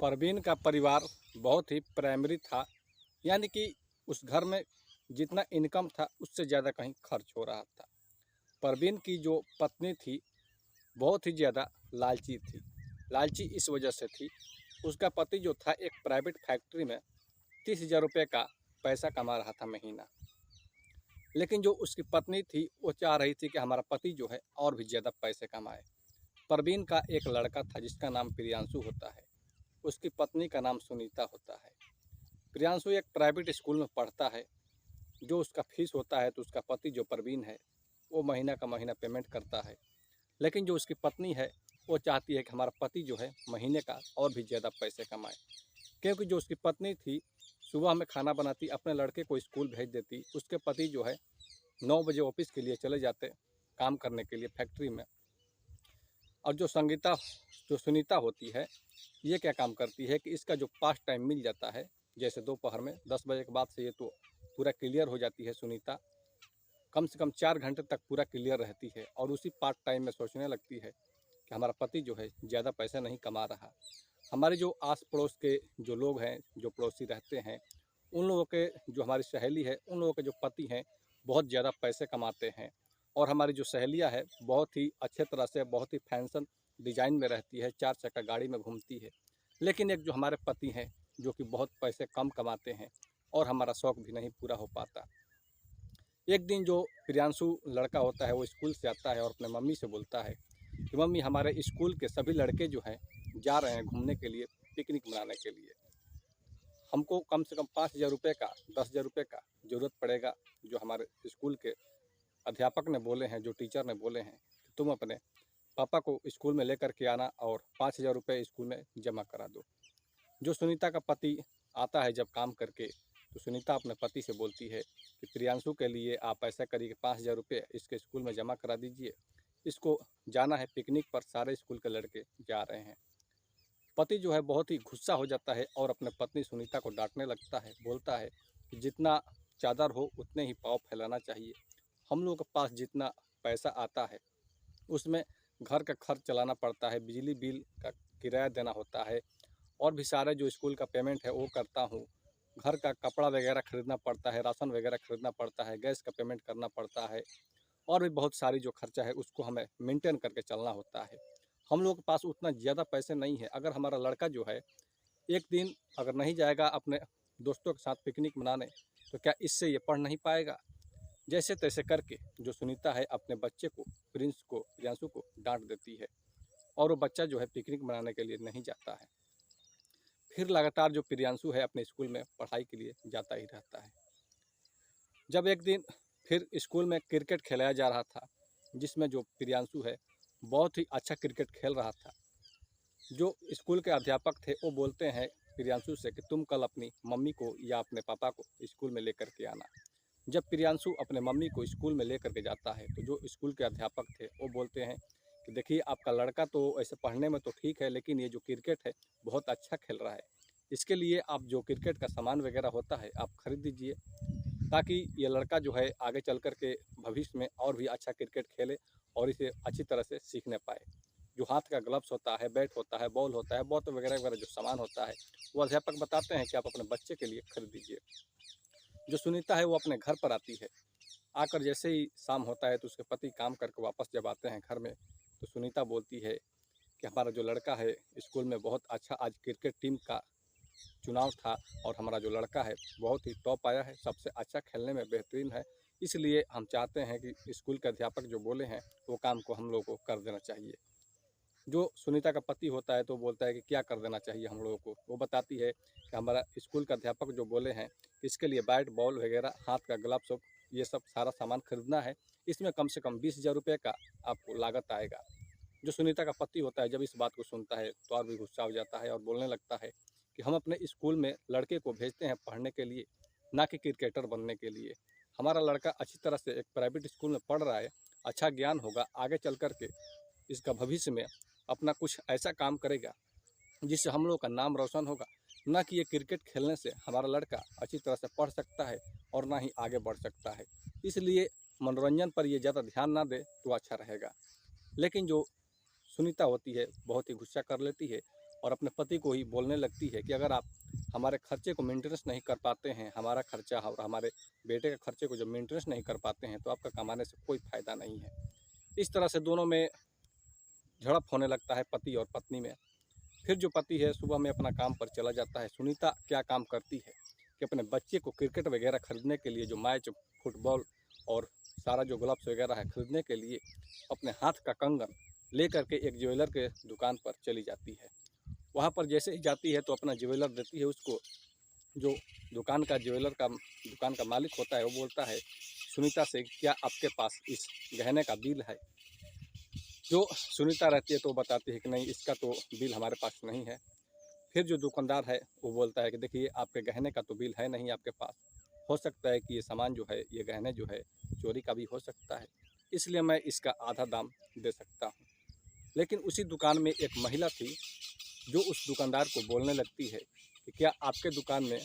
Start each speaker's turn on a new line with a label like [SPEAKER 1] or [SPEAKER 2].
[SPEAKER 1] परवीन का परिवार बहुत ही प्राइमरी था, यानी कि उस घर में जितना इनकम था उससे ज़्यादा कहीं खर्च हो रहा था। परवीन की जो पत्नी थी बहुत ही ज़्यादा लालची थी। लालची इस वजह से थी, उसका पति जो था एक प्राइवेट फैक्ट्री में 30,000 रुपये का पैसा कमा रहा था महीना। लेकिन जो उसकी पत्नी थी वो चाह रही थी कि हमारा पति जो है और भी ज़्यादा पैसे कमाए। परवीन का एक लड़का था जिसका नाम प्रियांशु होता है, उसकी पत्नी का नाम सुनीता होता है। प्रियांशु एक प्राइवेट स्कूल में पढ़ता है। जो उसका फीस होता है तो उसका पति जो परवीन है वो महीना का महीना पेमेंट करता है। लेकिन जो उसकी पत्नी है वो चाहती है कि हमारा पति जो है महीने का और भी ज़्यादा पैसे कमाए, क्योंकि जो उसकी पत्नी थी सुबह में खाना बनाती, अपने लड़के को स्कूल भेज देती, उसके पति जो है 9 बजे ऑफिस के लिए चले जाते काम करने के लिए फैक्ट्री में। और जो सुनीता होती है ये क्या काम करती है कि इसका जो पास टाइम मिल जाता है, जैसे दोपहर में 10 बजे के बाद से ये तो पूरा क्लियर हो जाती है सुनीता, कम से कम 4 घंटे तक पूरा क्लियर रहती है और उसी पार्ट टाइम में सोचने लगती है कि हमारा पति जो है ज़्यादा पैसा नहीं कमा रहा। हमारे जो आस पड़ोस के जो लोग हैं, जो पड़ोसी रहते हैं, उन लोगों के जो हमारी सहेली है उन लोगों के जो पति हैं बहुत ज़्यादा पैसे कमाते हैं। और हमारी जो सहेलियाँ है बहुत ही अच्छे तरह से, बहुत ही फैंसन डिज़ाइन में रहती है, 4 चक्का गाड़ी में घूमती है। लेकिन एक जो हमारे पति हैं जो कि बहुत पैसे कम कमाते हैं और हमारा शौक़ भी नहीं पूरा हो पाता। एक दिन जो प्रियांशु लड़का होता है वो स्कूल से आता है और अपने मम्मी से बोलता है कि मम्मी, हमारे स्कूल के सभी लड़के जो हैं जा रहे हैं घूमने के लिए, पिकनिक मनाने के लिए। हमको कम से कम 5,000 रुपये का, 10,000 रुपये का ज़रूरत पड़ेगा। जो हमारे स्कूल के अध्यापक ने बोले हैं, जो टीचर ने बोले हैं कि तुम अपने पापा को स्कूल में लेकर के आना और 5,000 रुपये स्कूल में जमा करा दो। जो सुनीता का पति आता है जब काम करके, तो सुनीता अपने पति से बोलती है कि प्रियांशु के लिए आप ऐसा करिए कि 5,000 रुपये इसके स्कूल में जमा करा दीजिए, इसको जाना है पिकनिक पर, सारे स्कूल के लड़के जा रहे हैं। पति जो है बहुत ही गुस्सा हो जाता है और अपने पत्नी सुनीता को डांटने लगता है, बोलता है कि जितना चादर हो उतने ही पाँव फैलाना चाहिए। हम लोगों के पास जितना पैसा आता है उसमें घर का खर्च चलाना पड़ता है, बिजली बिल का किराया देना होता है और भी सारे जो स्कूल का पेमेंट है वो करता हूँ। घर का कपड़ा वगैरह खरीदना पड़ता है, राशन वगैरह खरीदना पड़ता है, गैस का पेमेंट करना पड़ता है और भी बहुत सारी जो खर्चा है उसको हमें मेंटेन करके चलना होता है। हम लोगों के पास उतना ज़्यादा पैसे नहीं है। अगर हमारा लड़का जो है एक दिन अगर नहीं जाएगा अपने दोस्तों के साथ पिकनिक मनाने, तो क्या इससे ये पढ़ नहीं पाएगा? जैसे तैसे करके जो सुनीता है अपने बच्चे को, प्रियांशु को डांट देती है और वो बच्चा जो है पिकनिक मनाने के लिए नहीं जाता है। फिर लगातार जो प्रियांशु है अपने स्कूल में पढ़ाई के लिए जाता ही रहता है। जब एक दिन फिर स्कूल में क्रिकेट खिलाया जा रहा था, जिसमें जो प्रियांशु है बहुत ही अच्छा क्रिकेट खेल रहा था। जो स्कूल के अध्यापक थे वो बोलते हैं प्रियांशु से कि तुम कल अपनी मम्मी को या अपने पापा को स्कूल में लेकर के आना। जब प्रियांशु अपने मम्मी को स्कूल में लेकर के जाता है तो जो स्कूल के अध्यापक थे वो बोलते हैं कि देखिए, आपका लड़का तो ऐसे पढ़ने में तो ठीक है, लेकिन ये जो क्रिकेट है बहुत अच्छा खेल रहा है। इसके लिए आप जो क्रिकेट का सामान वगैरह होता है आप खरीद दीजिए, ताकि ये लड़का जो है आगे चल कर के भविष्य में और भी अच्छा क्रिकेट खेले और इसे अच्छी तरह से सीखने पाए। जो हाथ का ग्लव्स होता है, बैट होता है, बॉल होता है, बॉल वगैरह वगैरह जो सामान होता है वो अध्यापक बताते हैं कि आप अपने बच्चे के लिए खरीद दीजिए। जो सुनीता है वो अपने घर पर आती है। आकर जैसे ही शाम होता है तो उसके पति काम करके वापस जब आते हैं घर में, तो सुनीता बोलती है कि हमारा जो लड़का है स्कूल में बहुत अच्छा आज क्रिकेट टीम का चुनाव था और हमारा जो लड़का है बहुत ही टॉप आया है, सबसे अच्छा खेलने में बेहतरीन है। इसलिए हम चाहते हैं कि स्कूल के अध्यापक जो बोले हैं वो काम को हम लोगों को कर देना चाहिए। जो सुनीता का पति होता है तो बोलता है कि क्या कर देना चाहिए हम लोगों को। वो बताती है कि हमारा स्कूल का अध्यापक जो बोले हैं कि इसके लिए बैट बॉल वगैरह, हाथ का ग्लव्स, ये सब सारा सामान खरीदना है, इसमें कम से कम 20,000 रुपये का आपको लागत आएगा। जो सुनीता का पति होता है जब इस बात को सुनता है तो और भी गुस्सा हो जाता है और बोलने लगता है कि हम अपने स्कूल में लड़के को भेजते हैं पढ़ने के लिए, ना कि क्रिकेटर बनने के लिए। हमारा लड़का अच्छी तरह से एक प्राइवेट स्कूल में पढ़ रहा है, अच्छा ज्ञान होगा, आगे चल कर के इसका भविष्य में अपना कुछ ऐसा काम करेगा जिससे हम लोग का नाम रोशन होगा, ना कि ये क्रिकेट खेलने से हमारा लड़का अच्छी तरह से पढ़ सकता है और ना ही आगे बढ़ सकता है। इसलिए मनोरंजन पर ये ज़्यादा ध्यान ना दे तो अच्छा रहेगा। लेकिन जो सुनीता होती है बहुत ही गुस्सा कर लेती है और अपने पति को ही बोलने लगती है कि अगर आप हमारे खर्चे को मेंटेनेंस नहीं कर पाते हैं, हमारा खर्चा और हमारे बेटे के खर्चे को जब मेंटेनेंस नहीं कर पाते हैं तो आपका कमाने से कोई फ़ायदा नहीं है। इस तरह से दोनों में झड़प होने लगता है पति और पत्नी में। फिर जो पति है सुबह में अपना काम पर चला जाता है। सुनीता क्या काम करती है कि अपने बच्चे को क्रिकेट वगैरह खरीदने के लिए, जो मैच, फुटबॉल और सारा जो ग्लव्स वगैरह है खरीदने के लिए अपने हाथ का कंगन लेकर के एक ज्वेलर के दुकान पर चली जाती है। वहाँ पर जैसे ही जाती है तो अपना ज्वेलर देती है उसको। जो दुकान का मालिक होता है वो बोलता है सुनीता से, क्या आपके पास इस गहने का बिल है? जो सुनीता रहती है तो बताती है कि नहीं, इसका तो बिल हमारे पास नहीं है। फिर जो दुकानदार है वो बोलता है कि देखिए, आपके गहने का तो बिल है नहीं आपके पास, हो सकता है कि ये सामान जो है, ये गहने जो है चोरी का भी हो सकता है, इसलिए मैं इसका आधा दाम दे सकता हूँ। लेकिन उसी दुकान में एक महिला थी जो उस दुकानदार को बोलने लगती है कि क्या आपके दुकान में